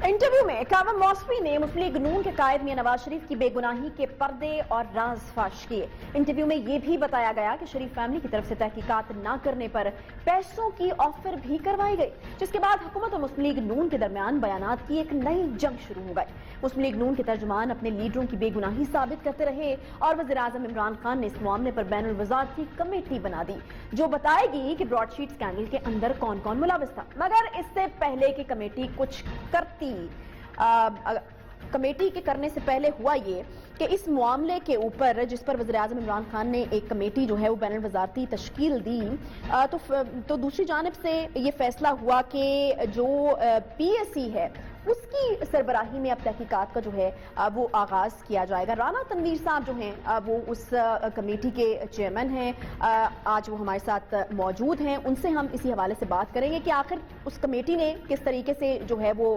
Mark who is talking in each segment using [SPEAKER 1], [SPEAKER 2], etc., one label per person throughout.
[SPEAKER 1] Interview में कावम Mousavi ने मुस्लिम league नून के कायद मियां नवाज शरीफ की बेगुनाही के पर्दे और राज फाश किए। इंटरव्यू में यह भी बताया गया कि शरीफ फैमिली की तरफ से तहकीकात न करने पर पैसों की ऑफर भी करवाई गई, जिसके बाद हुकूमत और मुस्लिम लीग नून के दरमियान बयानात की एक नई जंग शुरू हो गई। मुस्लिम लीग नून के तर्जुमान अपने लीडरों की बेगुनाही साबित करते रहे और वज़ीर आज़म इमरान खान ने इस मामले पर बैनुल वज़ारती कमेटी बना दी जो बताएगी कि ब्रॉडशीट स्कैंडल के अंदर कौन कौन मुलविस था। मगर इससे पहले कि कमेटी कुछ करती, कमेटी के करने से पहले हुआ ये कि इस मामले के ऊपर जिस पर वज़ीर आज़म इमरान खान ने एक कमेटी जो है वो बैनुल वज़ारती तश्कील दी, तो दूसरी जानिब से ये फैसला हुआ कि जो PSC है उसकी सरबराही में अब तहकीकात का जो है वो आगाज किया जाएगा। राना तनवीर साहब जो हैं वो उस कमेटी के चेयरमैन हैं, आज वो हमारे साथ मौजूद हैं। उनसे हम इसी हवाले से बात करेंगे कि आखिर उस कमेटी ने किस तरीके से जो है वो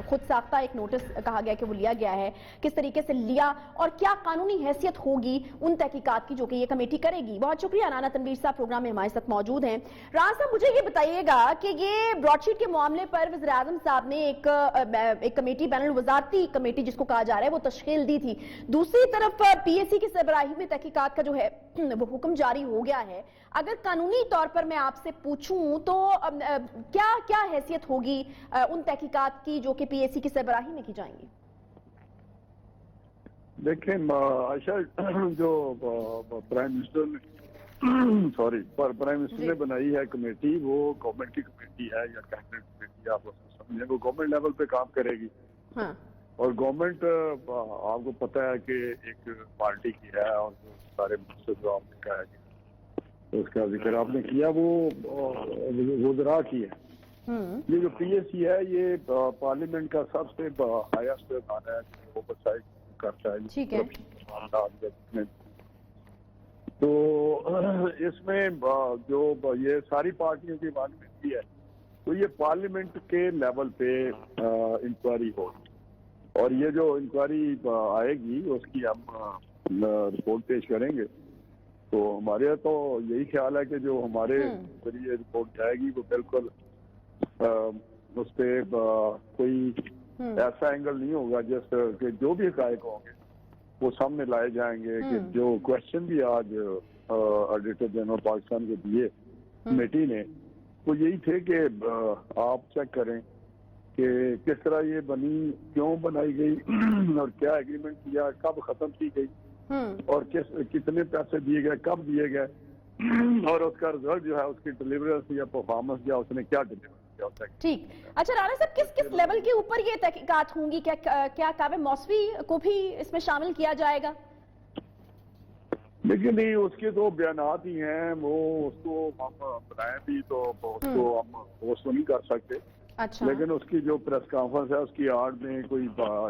[SPEAKER 1] खुद साख्ता एक नोटिस कहा गया कि वो लिया गया है, किस तरीके से लिया और क्या कानूनी हैसियत होगी उन तहकीकात की जो कि ये कमेटी करेगी। बहुत शुक्रिया। राना तनवीर साहब प्रोग्राम में हमारे साथ मौजूद हैं। राना साहब, मुझे ये बताइएगा कि ये ब्रॉडशीट के मामले पर वज़ीर आज़म साहब ने एक कमेटी, बैनुल वज़ारती कमेटी जिसको कहा जा रहा है, वो तश्कील दी थी। दूसरी तरफ PSC की सरबराही में तहकीकात का जो है वो हुक्म जारी हो गया है। अगर कानूनी तौर पर मैं आपसे पूछूं तो क्या क्या हैसियत होगी उन तहकीकात की जो कि PSC की सरबराही में की जाएंगी?
[SPEAKER 2] देखें आयशा, जो प्राइम मिनिस्टर ने बनाई है कमेटी, वो गवर्नमेंट की कमेटी है या कैबिनेट कमेटी, आप उसको समझें, वो गवर्नमेंट लेवल पे काम करेगी। हाँ। और गवर्नमेंट आपको पता है कि एक पार्टी की है और जो सारे मिनिस्टर जो आपने कहा है कि उसका जिक्र आपने किया, वो वज़रा की है। ये जो PSC है ये पार्लियामेंट का सबसे हाईएस्ट अदालत है, ओवरसाइट करता है। ठीक है। तो इसमें जो ये सारी पार्टियों की मानवी है, तो ये पार्लियामेंट के लेवल पे इंक्वायरी होगी और ये जो इंक्वायरी आएगी उसकी हम रिपोर्ट पेश करेंगे। तो हमारे तो यही ख्याल है कि जो हमारे जरिए रिपोर्ट जाएगी वो बिल्कुल उस पर कोई ऐसा एंगल नहीं होगा जैसे जो भी हकायक होंगे वो सामने लाए जाएंगे। कि जो क्वेश्चन भी आज ऑडिटर जनरल पाकिस्तान को दिए कमेटी ने, वो यही थे कि आप चेक करें कि किस तरह ये बनी, क्यों बनाई गई और क्या एग्रीमेंट किया, कब खत्म की गई और कितने पैसे दिए गए, कब दिए गए और उसका रिजल्ट जो है, उसकी डिलीवरेंस या परफॉर्मेंस या उसने क्या डिलीवर किया। ठीक।
[SPEAKER 1] अच्छा राना साहब, किस किस लेवल के ऊपर ये तहकीकात होंगी? क्या कावे मौसवी को भी इसमें शामिल किया जाएगा?
[SPEAKER 2] लेकिन नहीं, उसके तो बयानात ही हैं, वो उसको हम बनाए भी तो उसको हम पोस्ट नहीं कर सकते। अच्छा। लेकिन उसकी जो प्रेस कॉन्फ्रेंस है उसकी आड़ में कोई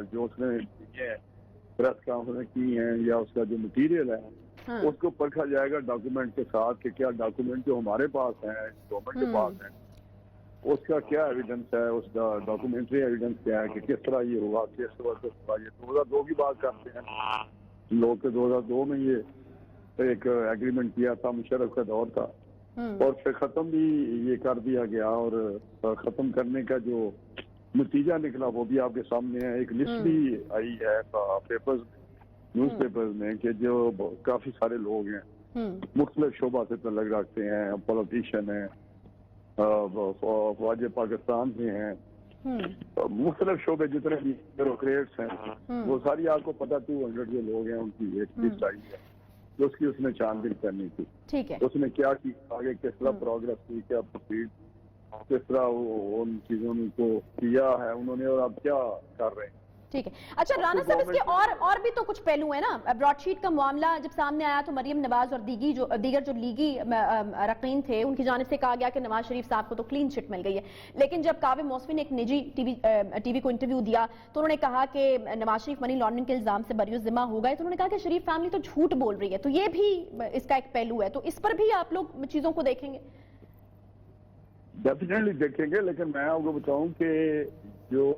[SPEAKER 2] जो उसने प्रेस कॉन्फ्रेंस की है या उसका जो मटीरियल है उसको परखा जाएगा डॉक्यूमेंट के साथ कि क्या डॉक्यूमेंट जो हमारे पास है, गवर्नमेंट के पास है, उसका क्या एविडेंस है, उसका डॉक्यूमेंट्री एविडेंस क्या है कि किस तरह ये हुआ, किस तरह से हुआ। ये 2002 की बात करते हैं लोग के, 2002 में ये एक एग्रीमेंट किया था, मुशर्रफ का दौर था और फिर खत्म भी ये कर दिया गया और खत्म करने का जो नतीजा निकला वो भी आपके सामने है। एक लिस्ट भी आई है पेपर्स, न्यूज़ पेपर्स में कि जो काफी सारे लोग हैं मुख्तलिफ शोबा से तल्लुक रखते हैं, पॉलिटिशियन हैं, फौज पाकिस्तान से हैं, मुख्तलिफ शोबे जितने भी ब्यूरोक्रेट्स हैं, वो सारी आपको पता 200 जो लोग हैं उनकी एक लिस्ट आई है जो उसकी उसने छानबीन करनी थी। ठीक है। उसने क्या की, आगे किस तरह प्रोग्रेस हुई, क्या प्रोसीड, किस तरह उन चीजों को किया है उन्होंने और अब क्या कर रहे हैं।
[SPEAKER 1] ठीक है। अच्छा राना साहब, इसके और भी तो कुछ पहलू है ना। ब्रॉडशीट का मामला जब सामने आया तो मरियम नवाज और दीगर जो लीगी रकीन थे उनकी जानिब से कहा गया कि नवाज शरीफ साहब को तो क्लीन चिट मिल गई है। लेकिन जब काविम मौसवी ने एक निजी टीवी को इंटरव्यू दिया तो उन्होंने कहा कि नवाज शरीफ मनी लॉन्ड्रिंग के इल्जाम से बरी जिम्मा हो गए, तो उन्होंने कहा कि शरीफ फैमिली तो झूठ बोल रही है। तो ये भी इसका एक पहलू है, तो इस पर भी आप लोग चीजों को देखेंगे?
[SPEAKER 2] डेफिनेटली देखेंगे, लेकिन मैं आपको बताऊं कि जो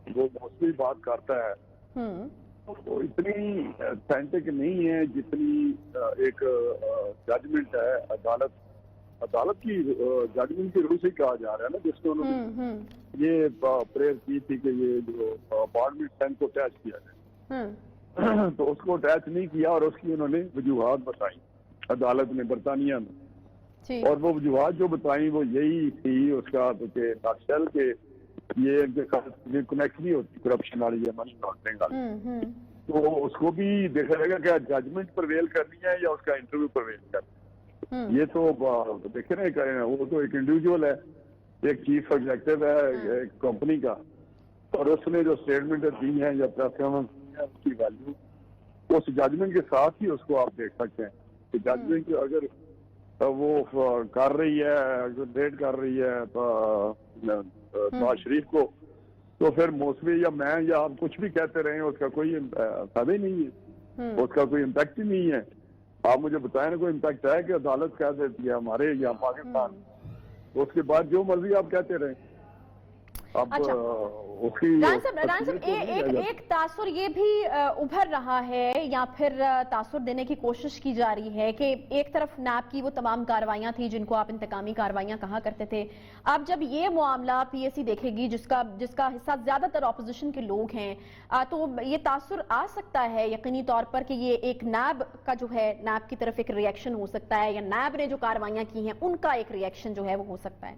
[SPEAKER 2] वो मौसमी बात करता है वो इतनी ऑथेंटिक नहीं है जितनी एक जजमेंट है अदालत عدالت کی ججمنٹ کی روح سے کہا جا رہا ہے نا، جس میں انہوں نے یہ پریئر کی تھی کہ یہ جو اپارٹمنٹ 10 کو اٹیچ کیا جائے، تو اس کو اٹیچ نہیں کیا اور اس کی انہوں نے وجوہات بتائی عدالت نے برطانیہ میں، اور وہ وجوہات جو بتائیں وہ یہی تھی اس کا کہ نقشل کے یہ کنیکٹ نہیں ہوتی کرپشن والی یا منی لانڈرنگ والی، تو اس کو بھی دیکھا جائے گا کہ ججمنٹ پرویل کرنی ہے یا اس کا انٹرویو پرویل کرنا ہے۔ یہ تو دیکھیں نا، وہ تو ایک انڈیویجول ہے، ایک چیف ایگزیکٹو ہے ایک کمپنی کا، اور اس نے جو اسٹیٹمنٹ دی ہیں یا پریس کانفرنس دی ہے اس کی ویلیو اس ججمنٹ کے ساتھ ہی اس کو آپ دیکھ سکتے ہیں کہ ججمنٹ اگر وہ کر رہی ہے ڈیٹ کر رہی ہے نواز شریف کو، تو پھر موسوی یا میں یا آپ کچھ بھی کہتے رہے اس کا کوئی فائدہ ہی نہیں ہے، اس کا کوئی امپیکٹ ہی نہیں ہے۔ آپ مجھے بتائیں نا کوئی امپیکٹ ہے کہ عدالت کہہ دیتی ہے ہمارے یا پاکستان، اس کے بعد جو مرضی آپ کہتے رہیں۔ اب اس کی
[SPEAKER 1] ران صاحب ایک تاثر یہ بھی ابھر رہا ہے یا پھر تاثر دینے کی کوشش کی جا رہی ہے کہ ایک طرف نیب کی وہ تمام کاروائیاں تھیں جن کو آپ انتقامی کاروائیاں کہا کرتے تھے، اب جب یہ معاملہ پی ایس سی دیکھے گی جس کا حصہ زیادہ تر اپوزیشن کے لوگ ہیں، تو یہ تاثر آ سکتا ہے یقینی طور پر کہ یہ ایک نیب کا جو ہے نیب کی طرف ایک ری ایکشن ہو سکتا ہے، یا نیب نے جو کاروائیاں کی ہیں ان کا ایک ری ایکشن جو ہے وہ ہو سکتا ہے۔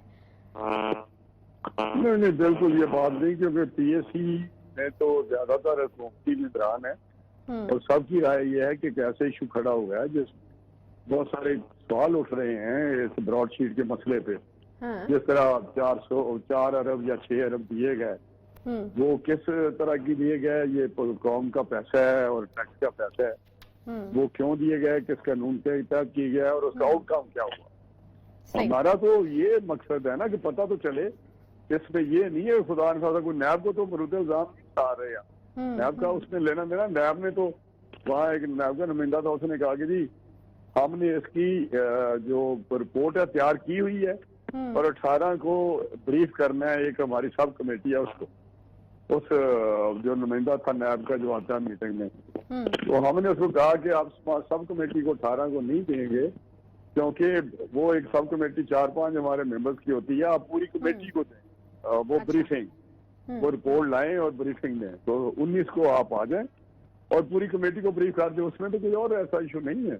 [SPEAKER 2] نہیں بالکل یہ بات نہیں، کیونکہ پی ایس سی میں تو زیادہ تر حکومتی نگران ہے، اور سب کی رائے یہ ہے کہ ایسا ایشو کھڑا ہوا ہے جس بہت سارے سوال اٹھ رہے ہیں اس براڈ شیٹ کے مسئلے پہ، جس طرح 4 ارب یا 6 ارب دیے گئے، وہ کس طرح کی دیے گئے، یہ قوم کا پیسہ ہے اور ٹیکس کا پیسہ ہے، وہ کیوں دیے گئے، کس قانون کے تحت کی گیا اور اس کا آؤٹ کم کیا ہوا۔ ہمارا تو یہ مقصد ہے نا کہ پتہ تو چلے، اس میں یہ نہیں ہے خدا نخواستہ کوئی نیب کو تو مرود الزام نہیں اٹھا رہے ہیں، نیب کا اس نے لینا دینا، نیب نے تو وہاں ایک نیب کا نمائندہ تھا اس نے کہا کہ جی ہم نے اس کی جو رپورٹ ہے تیار کی ہوئی ہے اور 18 کو بریف کرنا ہے، ایک ہماری سب کمیٹی ہے اس کو، اس جو نمائندہ تھا نیب کا جو آتا ہے میٹنگ میں، تو ہم نے اس کو کہا کہ آپ سب کمیٹی کو 18 کو نہیں دیں گے، کیونکہ وہ ایک سب کمیٹی 4-5 ہمارے ممبرز کی ہوتی ہے، آپ پوری کمیٹی کو دیں وہ بریفنگ، وہ رپورٹ لائیں اور بریفنگ دیں، تو 19 کو آپ آ جائیں اور پوری کمیٹی کو بریف کر دیں، اس میں تو کوئی اور ایسا ایشو نہیں ہے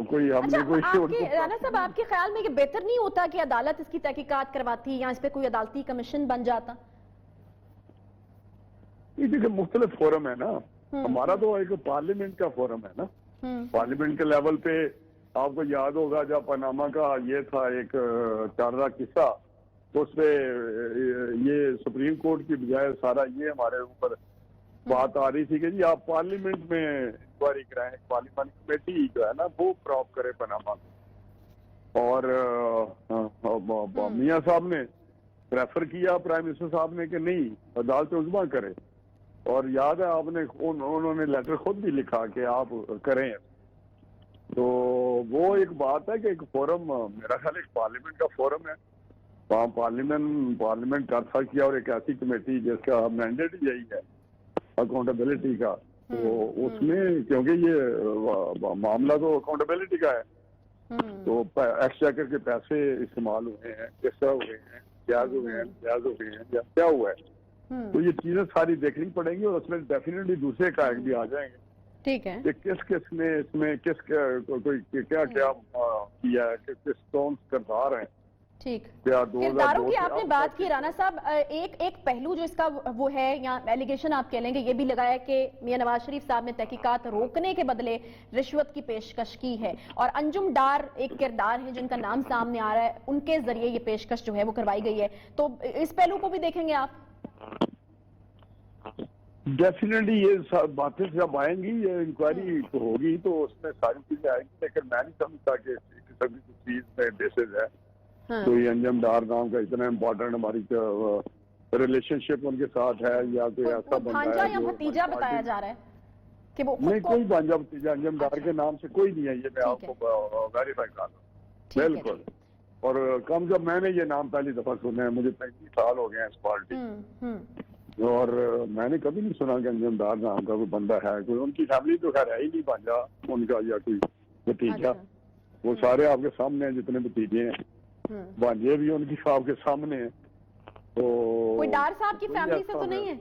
[SPEAKER 2] کوئی ہم نے کوئی
[SPEAKER 1] رانا صاحب آپ کے خیال میں یہ بہتر نہیں ہوتا کہ عدالت اس کی تحقیقات کرواتی یا اس پہ کوئی عدالتی کمیشن بن جاتا؟
[SPEAKER 2] یہ دیکھیں مختلف فورم ہے نا، ہمارا تو ایک پارلیمنٹ کا فورم ہے نا، پارلیمنٹ کے لیول پہ آپ کو یاد ہوگا جب پاناما کا یہ تھا ایک چارہ قصہ، تو اس پہ یہ سپریم کورٹ کی بجائے سارا یہ ہمارے اوپر بات آ رہی تھی کہ جی آپ پارلیمنٹ میں انکوائری کرائیں، پارلیمنٹ کمیٹی جو ہے نا وہ پراپ کرے پاناما کو، اور میاں صاحب نے پریفر کیا پرائم منسٹر صاحب نے کہ نہیں عدالت عظمیٰ کرے، اور یاد ہے آپ نے انہوں نے لیٹر خود بھی لکھا کہ آپ کریں، تو وہ ایک بات ہے کہ ایک فورم میرا خیال ایک پارلیمنٹ کا فورم ہے، وہاں پارلیمنٹ کر سکتی ہے، اور ایک ایسی کمیٹی جس کا مینڈیٹ یہی ہے اکاؤنٹیبلٹی کا، تو اس میں کیونکہ یہ معاملہ تو اکاؤنٹیبلٹی کا ہے، تو ایکسچیکر کے پیسے استعمال ہوئے ہیں، کس طرح ہوئے ہیں، جائز ہوئے ہیں یا کیا ہوا ہے، تو یہ چیزیں ساری دیکھنی پڑیں گی، اور اس میں ڈیفینیٹلی دوسرے قائد بھی آ جائیں گے، ٹھیک ہے، کہ کس نے اس میں کوئی کیا کیا ہے، کس کون کردار ہیں، ٹھیک،
[SPEAKER 1] کرداروں کی آپ نے بات کی رانا صاحب، ایک پہلو جو اس کا وہ ہے یا ایلیگیشن آپ کہہ لیں گے یہ بھی لگایا کہ میاں نواز شریف صاحب نے تحقیقات روکنے کے بدلے رشوت کی پیشکش کی ہے، اور انجم ڈار ایک کردار ہے جن کا نام سامنے آ رہا ہے، ان کے ذریعے یہ پیشکش جو ہے وہ کروائی گئی ہے، تو اس پہلو کو بھی دیکھیں گے آپ؟
[SPEAKER 2] ڈیفینیٹلی یہ باتیں جب آئیں گی، یہ انکوائری ہوگی تو اس میں ساری چیزیں آئیں گی، لیکن میں نہیں سمجھتا کہ سبھی چیز میں بیسز ہے کوئی انجم ڈار نام کا اتنا امپورٹنٹ ہماری ریلیشن شپ ان کے ساتھ ہے، یا کوئی ایسا بندہ ہے
[SPEAKER 1] یا بھتیجا بتایا جا رہا ہے کہ وہ
[SPEAKER 2] نہیں، کوئی بھانجا بھتیجا انجم ڈار کے نام سے کوئی نہیں ہے، یہ میں آپ کو ویریفائی کر رہا ہوں بالکل، اور کم جب میں نے یہ نام پہلی دفعہ سنا ہے، مجھے 35 سال ہو گئے ہیں اس پارٹی، اور میں نے کبھی نہیں سنا کہ انجم ڈار نام کا کوئی بندہ ہے، کوئی ان کی فیملی تو خیر ہے ہی نہیں بھانجا ان کا یا کوئی بھتیجا، وہ سارے آپ کے سامنے ہیں، جتنے بھتیجے ہیں، بھانجے بھی ان کی آپ کے سامنے ہیں. تو
[SPEAKER 1] کوئی ڈار صاحب کی فیملی سے تو نہیں ہے؟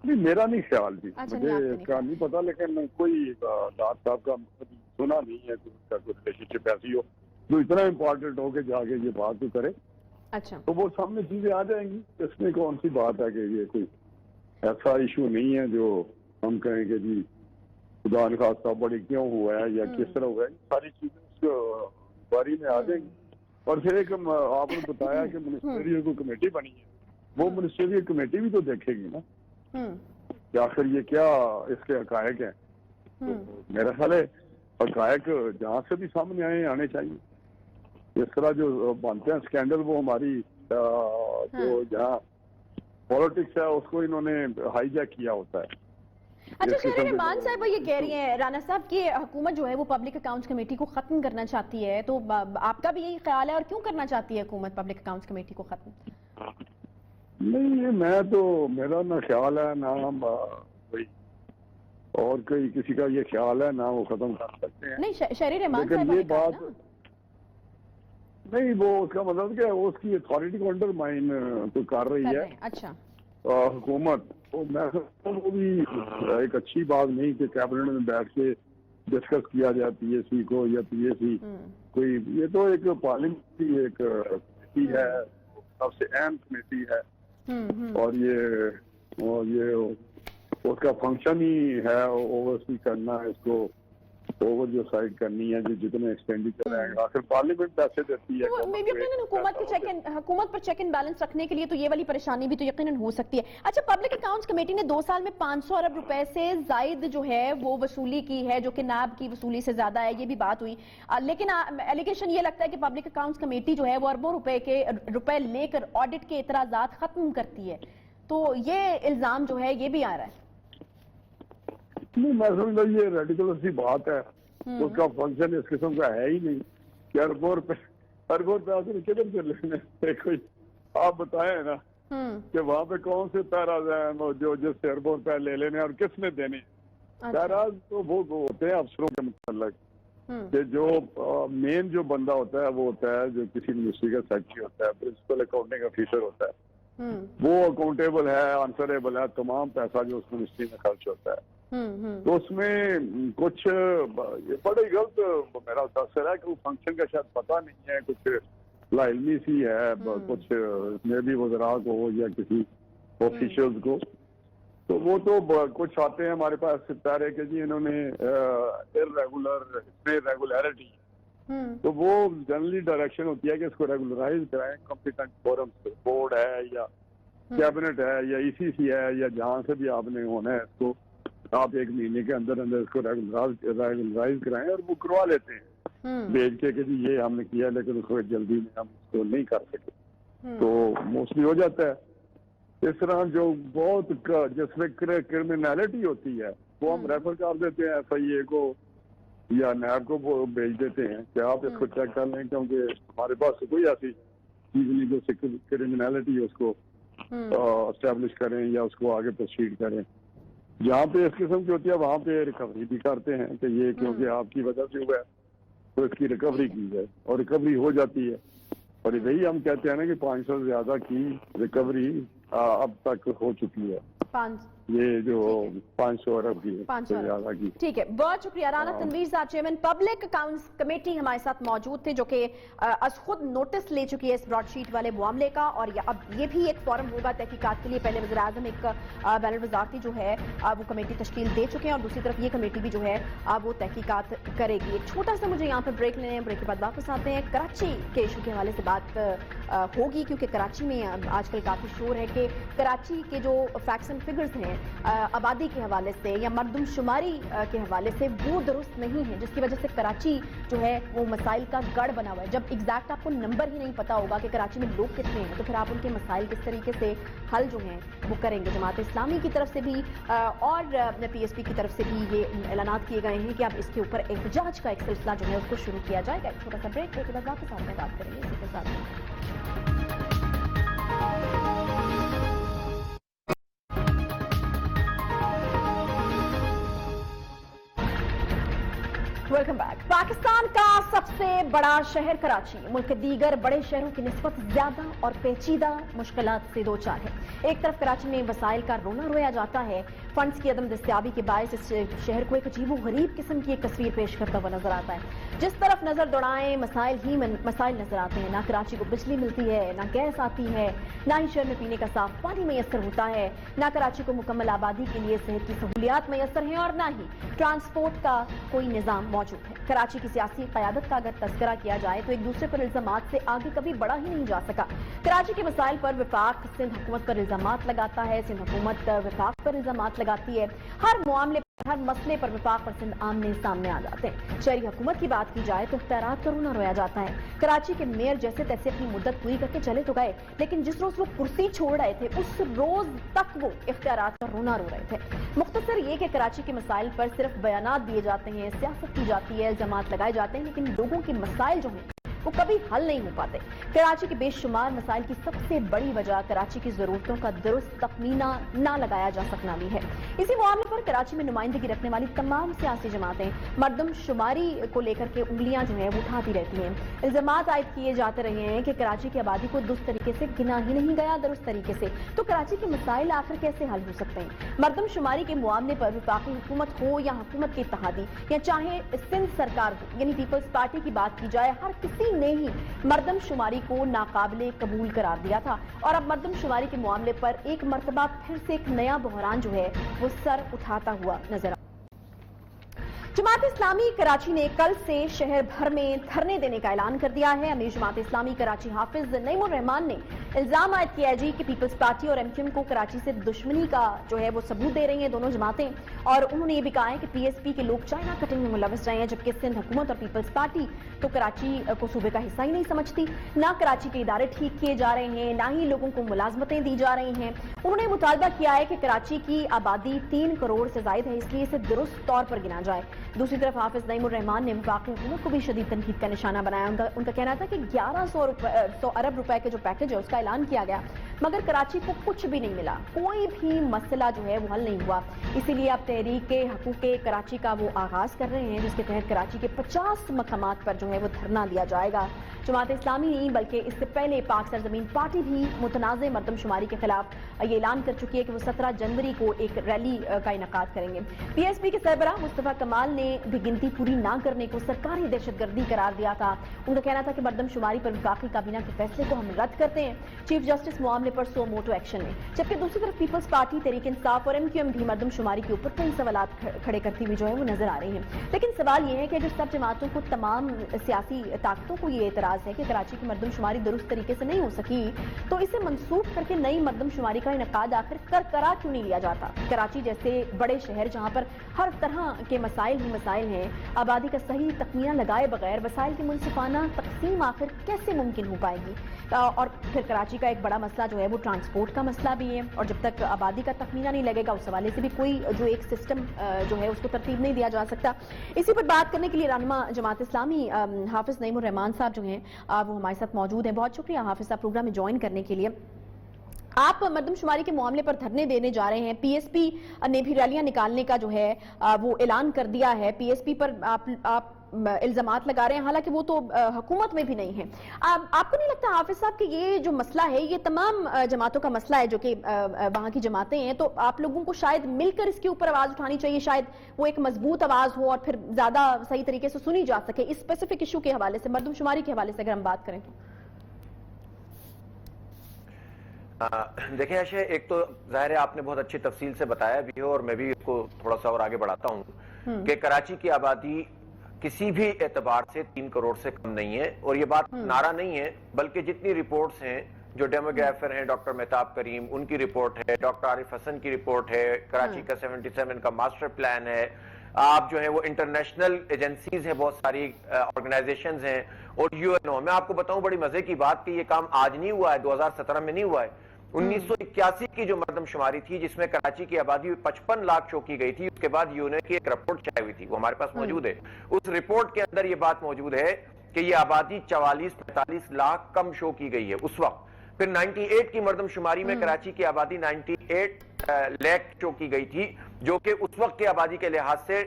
[SPEAKER 2] نہیں، میرا نہیں خیال جی،
[SPEAKER 1] اچھا،
[SPEAKER 2] مجھے
[SPEAKER 1] نہیں، آپ کا
[SPEAKER 2] اس
[SPEAKER 1] نہیں
[SPEAKER 2] کا نہیں پتا، لیکن کوئی ڈار صاحب کا سنا نہیں ہے کہ اس کا کوئی ریلیشن شپ ایسی ہو جو اتنا امپورٹنٹ ہو کہ جا کے یہ بات تو کرے.
[SPEAKER 1] اچھا،
[SPEAKER 2] تو وہ سامنے چیزیں آ جائیں گی. اس میں کون سی بات ہے کہ یہ کوئی ایسا ایشو نہیں ہے جو ہم کہیں کہ جی خدا نخواستہ بڑی کیوں ہوا ہے یا کس طرح ہوا ہے. ساری چیزیں اس باری میں آ جائیں گی. اور پھر ایک آپ نے بتایا کہ منسٹریل کو کمیٹی بنی ہے، وہ منسٹریل کمیٹی بھی تو دیکھے گی نا کہ آخر یہ کیا اس کے حقائق ہیں. تو میرا خیال ہے حقائق جہاں سے بھی سامنے آنے چاہیے. اس طرح جو بنتے ہیں اسکینڈل، وہ ہماری جو جہاں پالیٹکس ہے اس کو انہوں نے ہائی جیک کیا ہوتا ہے.
[SPEAKER 1] اچھا، شہری رحمان صاحب یہ کہہ رہی ہیں رانا صاحب کہ حکومت جو ہے وہ پبلک اکاؤنٹس کمیٹی کو ختم کرنا چاہتی ہے، تو آپ کا بھی یہی خیال ہے؟ اور کیوں کرنا چاہتی ہے حکومت پبلک اکاؤنٹس کمیٹی کو ختم؟
[SPEAKER 2] نہیں، یہ میرا نہ خیال ہے، نہ کوئی اور کوئی کسی کا یہ خیال ہے، نہ وہ ختم کر سکتے ہیں.
[SPEAKER 1] نہیں، شہری رحمان
[SPEAKER 2] لیکن
[SPEAKER 1] صاحب
[SPEAKER 2] یہ بات نہیں، وہ اس کا مطلب کہ اس کی اتھارٹی کو انڈر مائن تو کر رہی ہے
[SPEAKER 1] اچھا
[SPEAKER 2] حکومت. تو میں سمجھتا ہوں وہ بھی ایک اچھی بات نہیں کہ کیبنٹ میں بیٹھ کے ڈسکس کیا جائے پی ایس سی کو یا پی ایس سی کوئی. یہ تو ایک پارلیمنٹ کی ایک کمیٹی ہے، سب سے اہم کمیٹی ہے، اور یہ اس کا فنکشن ہی ہے اوور سی کرنا، اس کو اوور جو سائڈ کرنی ہے، جو جتنے ایکسپینڈیچر ہیں. آخر پارلیمنٹ پیسے دیتی ہے.
[SPEAKER 1] یقیناً حکومت پر چیک اینڈ بیلنس رکھنے کے لیے تو یہ والی پریشانی بھی تو یقیناً ہو سکتی ہے. اچھا، پبلک اکاؤنٹس کمیٹی نے 2 سال میں 500 ارب روپے سے زائد جو ہے وہ وصولی کی ہے، جو کہ نیب کی وصولی سے زیادہ ہے، یہ بھی بات ہوئی. لیکن ایلیگیشن یہ لگتا ہے کہ پبلک اکاؤنٹس کمیٹی جو ہے وہ اربوں روپے لے کر آڈٹ کے اعتراضات ختم کرتی ہے. تو یہ الزام جو ہے یہ بھی آ رہا ہے.
[SPEAKER 2] نہیں، میں سمجھتا ہوں یہ ریڈیکولس سی بات ہے. اس کا فنکشن اس قسم کا ہے ہی نہیں کہ اربوں روپے کدھر سے لینے. کوئی آپ بتائیں نا کہ وہاں پہ کون سے پیراز ہیں جو جس سے اربوں روپے لے لینے اور کس نے دینے. پیراز تو وہ ہوتے ہیں افسروں کے متعلق، کہ جو مین جو بندہ ہوتا ہے وہ ہوتا ہے جو کسی یونیورسٹی کا سیکرٹری ہوتا ہے، پرنسپل اکاؤنٹنگ آفیسر ہوتا ہے. وہ اکاؤنٹیبل ہے، آنسریبل ہے تمام پیسہ جو اس یونیورسٹی میں خرچ ہوتا ہے. تو اس میں کچھ بڑے غلط میرا تاثر ہے کہ وہ فنکشن کا شاید پتہ نہیں ہے، کچھ لا علمی سی ہے، کچھ میں بھی وزراء کو یا کسی آفیشلز کو. تو وہ تو کچھ آتے ہیں ہمارے پاس پیرے کہ جی انہوں نے ریگولیرٹی، تو وہ جنرلی ڈائریکشن ہوتی ہے کہ اس کو ریگولرائز کرائیں. کمپیٹنٹ فورم بورڈ ہے یا کیبنٹ ہے یا ای سی سی ہے یا جہاں سے بھی آپ نے ہونا ہے، اس کو آپ 1 مہینے کے اندر اس کو ریگولرائز کرائیں. اور وہ کروا لیتے ہیں بھیج کے کہ جی یہ ہم نے کیا، لیکن اس کو جلدی میں ہم اس کو نہیں کر سکے. تو موسٹلی ہو جاتا ہے اس طرح. جو بہت جس میں کرمنالٹی ہوتی ہے وہ ہم ریفر کر دیتے ہیں ایف آئی اے کو یا نیب کو، وہ بھیج دیتے ہیں کہ آپ اس کو چیک کر لیں، کیونکہ ہمارے پاس کوئی ایسی چیز نہیں جو کرمنالٹی اس کو اسٹیبلش کریں یا اس کو آگے پروسیڈ کریں. جہاں پہ اس قسم کی ہوتی ہے وہاں پہ ریکوری بھی کرتے ہیں کہ یہ کیونکہ آپ کی وجہ سے ہوا ہے تو اس کی ریکوری کی جائے، اور ریکوری ہو جاتی ہے. اور یہی ہم کہتے ہیں نا کہ 500 سے زیادہ کی ریکوری اب تک ہو چکی ہے. یہ جو 500 ارب کی زیادہ کی.
[SPEAKER 1] ٹھیک ہے، بہت شکریہ. رانا تنویر صاحب چیئرمین پبلک اکاؤنٹس کمیٹی ہمارے ساتھ موجود تھے، جو کہ از خود نوٹس لے چکی ہے اس براڈ شیٹ والے معاملے کا. اور اب یہ بھی ایک فورم ہوگا تحقیقات کے لیے. پہلے وزیر اعظم ایک بین الوزارتی جو ہے وہ کمیٹی تشکیل دے چکے ہیں، اور دوسری طرف یہ کمیٹی بھی جو ہے وہ تحقیقات کرے گی. ایک چھوٹا سا مجھے یہاں پہ بریک لینے ہیں، بریک کے بعد واپس آتے ہیں. کراچی کے ایشو کے حوالے سے بات ہوگی، کیونکہ کراچی میں آج کل کافی شور ہے کہ کراچی کے جو فیکٹس اینڈ فگرز ہیں آبادی کے حوالے سے یا مردم شماری کے حوالے سے وہ درست نہیں ہے، جس کی وجہ سے کراچی جو ہے وہ مسائل کا گڑھ بنا ہوا ہے. جب ایگزیکٹ آپ کو نمبر ہی نہیں پتا ہوگا کہ کراچی میں لوگ کتنے ہیں، تو پھر آپ ان کے مسائل کس طریقے سے حل جو ہیں وہ کریں گے. جماعت اسلامی کی طرف سے بھی اور پی ایس پی کی طرف سے بھی یہ اعلانات کیے گئے ہیں کہ اب اس کے اوپر احتجاج کا ایک سلسلہ جو ہے اس کو شروع کیا جائے گا. ایک چھوٹا سا بریک کے بعد واپس آپ میں بات کریں گے اسی کے ساتھ. Welcome back. पाकिस्तान का सबसे बड़ा शहर कराची मुल्क के दीगर बड़े शहरों की निस्बत ज्यादा और पेचीदा मुश्किलात से दो चार है। एक तरफ कराची में वसाइल का रोना रोया जाता है, फंड्स की अदम दस्तियाबी के बायस इस शहर को एक अजीबो गरीब किस्म की एक तस्वीर पेश करता हुआ नजर आता है। जिस तरफ नजर दौड़ाएं मसाइल ही मसाइल नजर आते हैं। ना कराची को बिजली मिलती है, ना गैस आती है, ना ही शहर में पीने का साफ पानी मैसर होता है, ना कराची को मुकम्मल आबादी के लिए सेहत की सहूलियात मैसर हैं और ना ही ट्रांसपोर्ट का कोई निजाम मौजूद है। कराची की सियासी क़यादत का अगर तस्करा किया जाए तो एक दूसरे पर इल्जामात से आगे कभी बढ़ा ही नहीं जा सका। कराची के मसाइल पर वफाक सिंध हुकूमत पर इल्जामात लगाता है, सिंध हुकूमत वफाक पर इल्जामात लगाती है। हर मामले हर मसले पर वफाक और सिंध आमने सामने आ जाते हैं। शहरी हुकूमत की बात की जाए तो इख्तियारात का रोना रोया जाता है। कराची के मेयर जैसे तैसे अपनी मुद्दत पूरी करके चले तो गए, लेकिन जिस रोज वो कुर्सी छोड़ रहे थे उस रोज तक वो इख्तियारात का रोना रो रहे थे। मुख्तसर ये कि कराची के मसाइल पर सिर्फ बयानात दिए जाते हैं, सियासत की जाती है, इल्जामात लगाए जाते हैं, लेकिन लोगों के मसाइल जो हैं वो कभी हल नहीं हो पाते। कराची के बेशुमार मसाइल की सबसे बड़ी वजह कराची की जरूरतों का दुरुस्त तखमीना ना लगाया जा सकना भी है। इसी मामले पर कराची में नुमाइंदगी रखने वाली तमाम सियासी जमातें मर्दमशुमारी को लेकर के उंगलियां जो है वो उठाती रहती हैं। इल्जामात आयद किए जाते रहे हैं कि कराची की आबादी को दुरुस्त तरीके से गिना ही नहीं गया दुरुस्त तरीके से, तो कराची के मसाइल आखिर कैसे हल हो सकते हैं। मर्दमशुमारी के मामले पर वफाकी हुकूमत हो या हुकूमत की इत्तेहादी या चाहे सिंध सरकार हो यानी पीपल्स पार्टी की बात की जाए, हर किसी ने ही मर्दमशुमारी को नाकाबिले कबूल करार दिया था और अब मर्दमशुमारी के मामले पर एक मर्तबा फिर से एक नया बहरान जो है वो सर उठाता हुआ नजर आ। जमात इस्लामी कराची ने कल से शहर भर में धरने देने का ऐलान कर दिया है। अमीर जमात इस्लामी कराची हाफिज नईमुर रहमान ने इल्जाम आयद किया है जी कि पीपल्स पार्टी और एमक्यूएम को कराची से दुश्मनी का जो है वो सबूत दे रही हैं दोनों जमातें, और उन्होंने ये भी कहा है कि पीएसपी के लोग चाइना कटिंग में मुलविस रहे हैं, जबकि सिंध हुकूमत और पीपल्स पार्टी तो कराची को सूबे का हिस्सा ही नहीं समझती। ना कराची के इदारे ठीक किए जा रहे हैं, ना ही लोगों को मुलाजमतें दी जा रही हैं। उन्होंने मुतालबा किया है कि कराची की आबादी 3 करोड़ से ज्यादा है, इसलिए इसे दुरुस्त तौर पर गिना जाए। दूसरी तरफ हाफिज नईमुर रहमान ने वफाकी हुकूमत को भी शदीद तनकीद का निशाना बनाया। उनका कहना था कि 1100 अरब रुपए के जो पैकेज है उसका ऐलान किया गया, मगर कराची को कुछ भी नहीं मिला, कोई भी मसला जो है वो हल नहीं हुआ। इसीलिए अब तहरीक हकूक कराची का वो आगाज कर रहे हैं, जिसके तहत कराची के 50 मकामात पर जो है वो धरना दिया जाएगा। जमात इस्लामी नहीं बल्कि इससे पहले पाक सरजमीन पार्टी भी मुतनाज़ मर्दमशुमारी के खिलाफ ये ऐलान कर चुकी है कि वो 17 जनवरी को एक रैली का इनेकाद करेंगे। पीएसपी के सरबराह मुस्तफा कमाल ने भी गिनती पूरी ना करने को सरकारी दहशतगर्दी करार दिया था। उनका कहना था कि मर्दमशुमारी पर वफाकी काबीना के फैसले को हम रद्द करते हैं। चीफ जस्टिस मामले पर सो मोटो एक्शन में, जबकि दूसरी तरफ पीपल्स पार्टी, तहरीक इंसाफ और एमक्यूएम भी मर्दमशुमारी के ऊपर कई सवालात खड़े करती हुई जो है वो नजर आ रही हैं। लेकिन सवाल यह है कि अगर सब जमातों को, तमाम सियासी ताकतों को ये एतराज है कि कराची की मर्दमशुमारी दुरुस्त तरीके से नहीं हो सकी, तो इसे मंसूख करके नई मर्दमशुमारी का इनेकाद आखिर करा क्यों नहीं लिया जाता। कराची जैसे बड़े शहर जहां पर हर तरह के मसाइल ही मसाइल हैं, आबादी का सही तखमीना लगाए बगैर वसाइल की मुनसिफाना तकसीम आखिर कैसे मुमकिन हो पाएगी। और फिर कराची का एक बड़ा मसला जो है वो ट्रांसपोर्ट का मसला भी है, और जब तक आबादी का तखमीना नहीं लगेगा उस हवाले से भी कोई जो एक सिस्टम जो है उसको तरतीब नहीं दिया जा सकता। इसी पर बात करने के लिए रहनुमा जमात इस्लामी हाफिज नईमुर रहमान साहब जो हैं वो हमारे साथ मौजूद हैं। बहुत शुक्रिया हाफिज साहब प्रोग्राम में ज्वाइन करने के लिए। आप मर्दमशुमारी के मामले पर धरने देने जा रहे हैं, पीएसपी ने भी रैलियां निकालने का जो है वो ऐलान कर दिया है। पीएसपी पर आप इल्जामात लगा रहे हैं, हालांकि वो तो हुकूमत में भी नहीं है। आपको नहीं लगता हाफिज साहब कि ये जो मसला है ये तमाम जमातों का मसला है जो कि वहां की जमातें हैं, तो आप लोगों को शायद मिलकर इसके ऊपर आवाज उठानी चाहिए, शायद वो एक मजबूत आवाज हो और फिर ज्यादा सही तरीके से सुनी जा सके इस स्पेसिफिक इशू के हवाले से, मर्दमशुमारी के हवाले से अगर हम बात करें तो।
[SPEAKER 3] देखिए आशा, एक तो जाहिर है आपने बहुत अच्छी तफसील से बताया भी है और मैं भी इसको थोड़ा सा और आगे बढ़ाता हूँ कि कराची की आबादी किसी भी एतबार से 3 करोड़ से कम नहीं है। और ये बात नारा नहीं है, बल्कि जितनी रिपोर्ट्स हैं, जो डेमोग्राफर हैं डॉक्टर मेहताब करीम, उनकी रिपोर्ट है, डॉक्टर आरिफ हसन की रिपोर्ट है, कराची का 77 का मास्टर प्लान है, आप जो है वो इंटरनेशनल एजेंसीज हैं, बहुत सारी ऑर्गेनाइजेशंस हैं, और यूएनओ। मैं आपको बताऊं बड़ी मजे की बात कि ये काम आज नहीं हुआ है, 2017 में नहीं हुआ है। 1981 की जो मर्दमशुमारी थी जिसमें कराची की आबादी 55 लाख शो की गई थी, उसके बाद यूएनओ की एक रिपोर्ट छाई हुई थी, वो हमारे पास मौजूद है। उस रिपोर्ट के अंदर ये बात मौजूद है कि ये आबादी 44-45 लाख कम शो की गई है उस वक्त। फिर 98 की मर्दमशुमारी में कराची की आबादी 98 लाख शो की गई थी, जो कि उस वक्त की आबादी के लिहाज से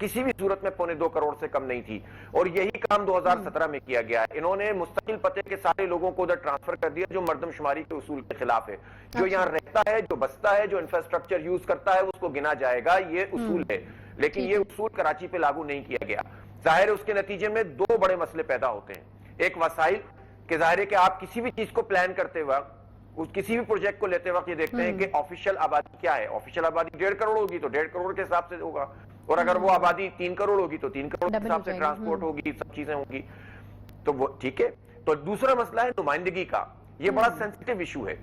[SPEAKER 3] किसी भी सूरत में 1.25 करोड़ से कम नहीं थी, और यही काम 2017 में किया गया है। इन्होंने मुस्तकिल पते के सारे लोगों को उधर ट्रांसफर कर दिया, जो मर्दमशुमारी के उसूल के खिलाफ है। जो यहाँ रहता है, जो बसता है, जो इंफ्रास्ट्रक्चर यूज करता है, उसको गिना जाएगा, ये उसूल है। लेकिन ये उसूल कराची पे लागू नहीं किया गया। जाहिर है उसके नतीजे में दो बड़े मसले पैदा होते हैं। एक वसाइल के, जाहिर है कि आप किसी भी चीज को प्लान करते वक्त, किसी भी प्रोजेक्ट को लेते वक्त ये देखते हैं कि ऑफिशियल आबादी क्या है। ऑफिशियल आबादी 1.5 करोड़ होगी तो 1.5 करोड़ के हिसाब से होगा, और अगर वो आबादी 3 करोड़ होगी तो 3 करोड़ के हिसाब से ट्रांसपोर्ट होगी, सब चीजें होंगी। तो वो ठीक है। तो दूसरा मसला है नुमाइंदगी का। ये बड़ा सेंसिटिव इशू है।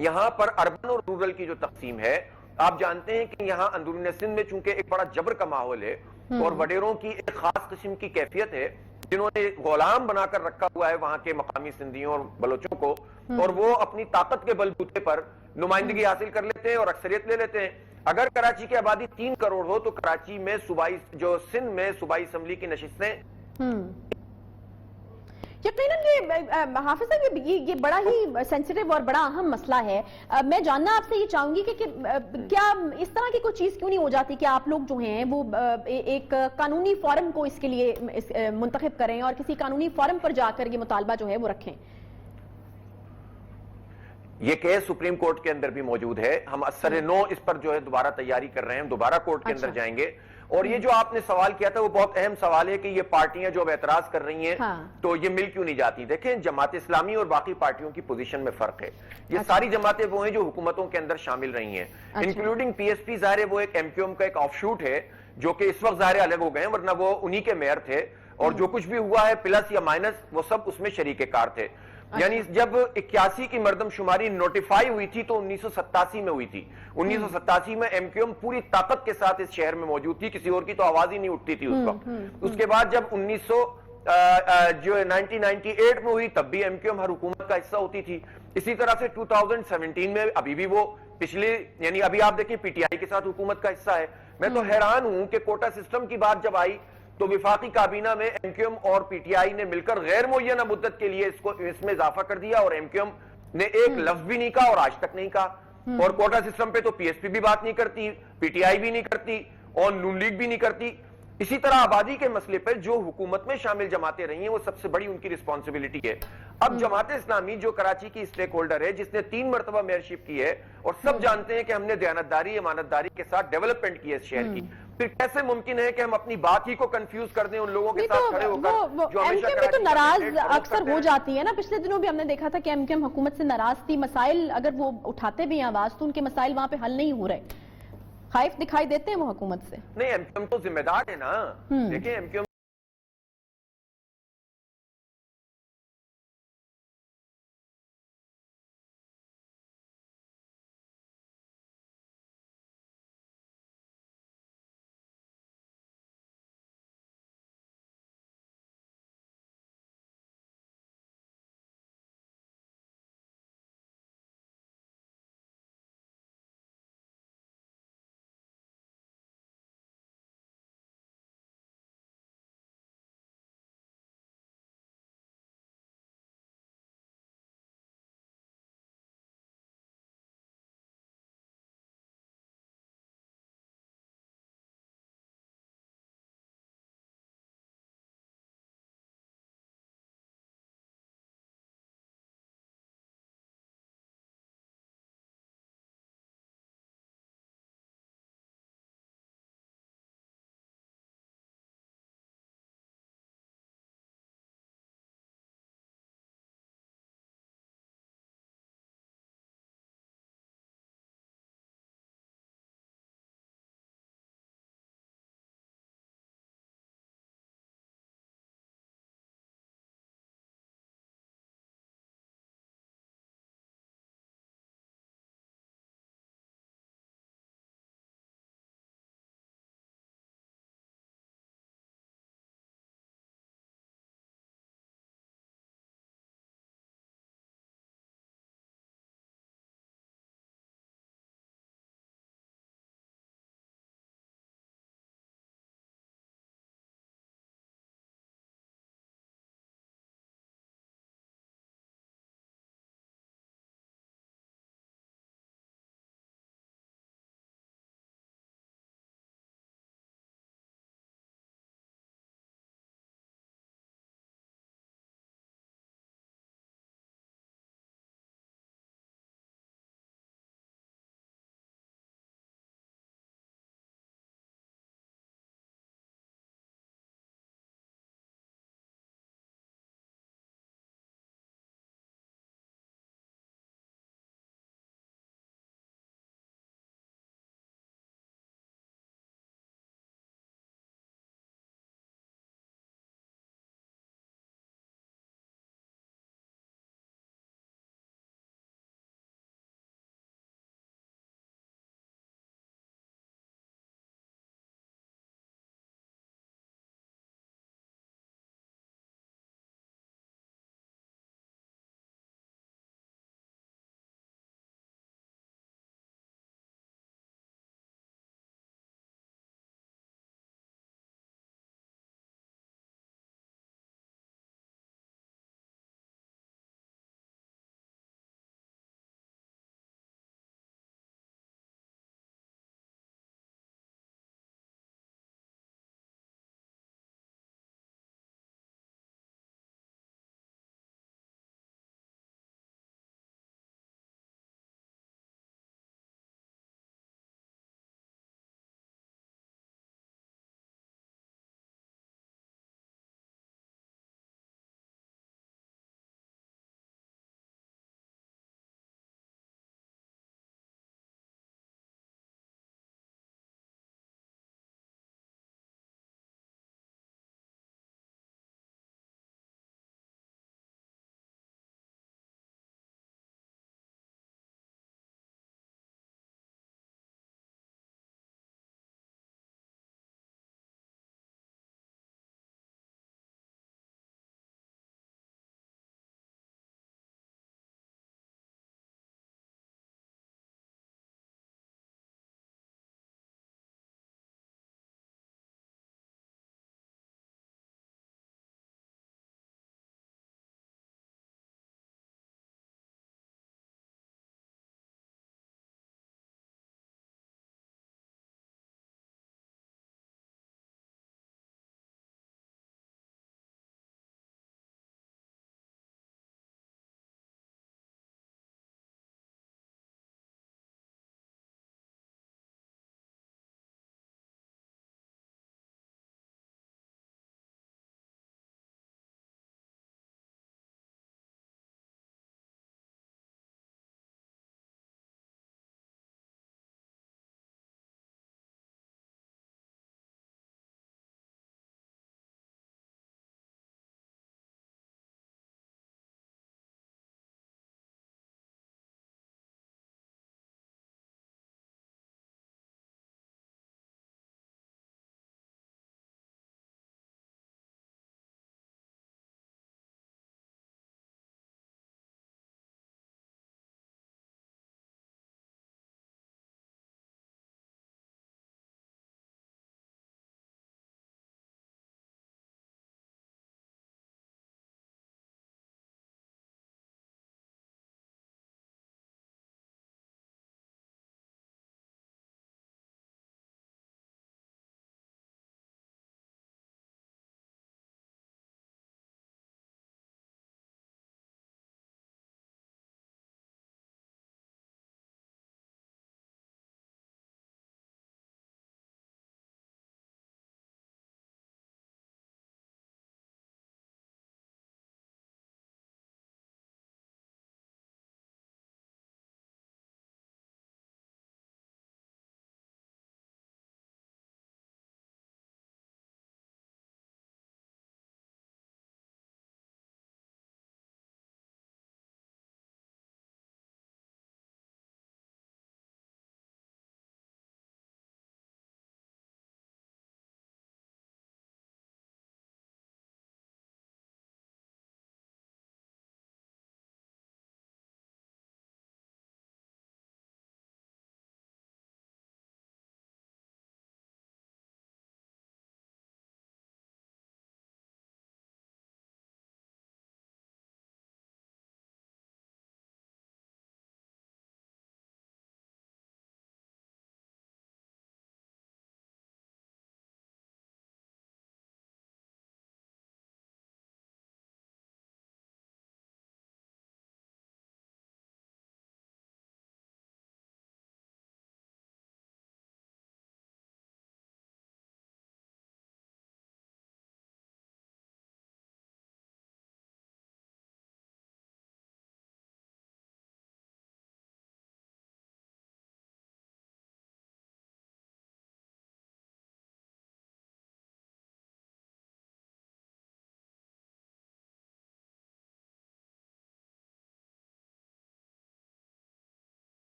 [SPEAKER 3] यहाँ पर अर्बन और रूरल की जो तकसीम है, आप जानते हैं कि यहाँ अंदरूनी सिंध में चूंकि एक बड़ा जबर का माहौल है और वडेरों की एक खास किस्म की कैफियत है, जिन्होंने गुलाम बनाकर रखा हुआ है वहां के मकामी सिंधियों और बलोचों को, और वो अपनी ताकत के बलबूते पर नुमाइंदगी हासिल कर लेते हैं और अक्सरियत ले लेते हैं। अगर कराची की आबादी 3 करोड़ हो तो कराची में सूबाई, जो सिंध में सूबाई असम्बली की नशिस्तें,
[SPEAKER 1] यकीनन ये हाफिज साहब ये बड़ा ही सेंसिटिव और बड़ा अहम मसला है। मैं जानना आपसे ये चाहूंगी कि क्या इस तरह की कोई चीज क्यों नहीं हो जाती कि आप लोग जो हैं वो एक कानूनी फोरम को इसके लिए मुंतखब करें और किसी कानूनी फोरम पर जाकर ये मुतालबा जो है वो रखें।
[SPEAKER 3] ये केस सुप्रीम कोर्ट के अंदर भी मौजूद है। हम असर नो इस पर जो है दोबारा तैयारी कर रहे हैं, दोबारा कोर्ट के अंदर जाएंगे। और ये जो आपने सवाल किया था वो बहुत अहम सवाल है कि ये पार्टियां जो अब एतराज कर रही हैं, तो ये मिल क्यों नहीं जाती। देखें, जमात इस्लामी और बाकी पार्टियों की पोजीशन में फर्क है। ये सारी जमातें वो हैं जो हुकूमतों के अंदर शामिल रही हैं, इंक्लूडिंग पीएसपी। ज़ाहिर है वो एक एमक्यूएम का एक ऑफशूट है, जो कि इस वक्त ज़ाहिर अलग हो गए हैं, वरना वो उन्हीं के मेयर थे, और जो कुछ भी हुआ है प्लस या माइनस वो सब उसमें शरीके कार थे। यानी जब 81 की मर्दमशुमारी नोटिफाई हुई थी तो 1987 में हुई थी। 1987 में एमक्यूएम पूरी ताकत के साथ इस शहर में मौजूद थी, किसी और की तो आवाज ही नहीं उठती थी उस वक्त। उसके बाद जब 1998 में हुई, तब भी एमक्यूएम हर हुकूमत का हिस्सा होती थी। इसी तरह से 2017 में अभी भी वो पिछले, यानी अभी आप देखिए पीटीआई के साथ हुकूमत का हिस्सा है। मैं तो हैरान हूं कि कोटा सिस्टम की बात जब आई तो विफाकी काबीना में एमक्यूएम और पीटीआई ने मिलकर गैर मुअय्यना मुद्दत के लिए इसमें इजाफा कर दिया, और एमक्यूएम ने एक लफ्ज भी नहीं कहा और आज तक नहीं कहा। और कोटा सिस्टम पे तो पीएसपी भी बात नहीं करती, पीटीआई भी नहीं करती, और नून लीग भी नहीं करती। इसी तरह आबादी के मसले पर जो हुकूमत में शामिल जमातें रही हैं, वो सबसे बड़ी उनकी रिस्पॉन्सिबिलिटी है। अब जमात इस्लामी जो कराची की स्टेक होल्डर है, जिसने 3 मरतबा मेयरशिप की है, और सब जानते हैं कि हमने दयानतदारी इमानतदारी के साथ डेवलपमेंट की है इस शहर की, फिर कैसे मुमकिन है कि हम अपनी बात ही को कंफ्यूज कर दें उन लोगों के साथ खड़े होकर जो हमेशा
[SPEAKER 1] एमक्यूएम तो नाराज अक्सर हो जाती है ना। पिछले दिनों भी हमने देखा था कि एमक्यूएम हुकूमत से नाराज थी। मसाइल अगर वो उठाते भी हैं आवाज, तो उनके मसाइल वहां पे हल नहीं हो रहे, खाइफ दिखाई देते हैं वो हुकूमत से।
[SPEAKER 3] नहीं, एमक्यूएम तो जिम्मेदार है ना। देखिए, एमक्यूएम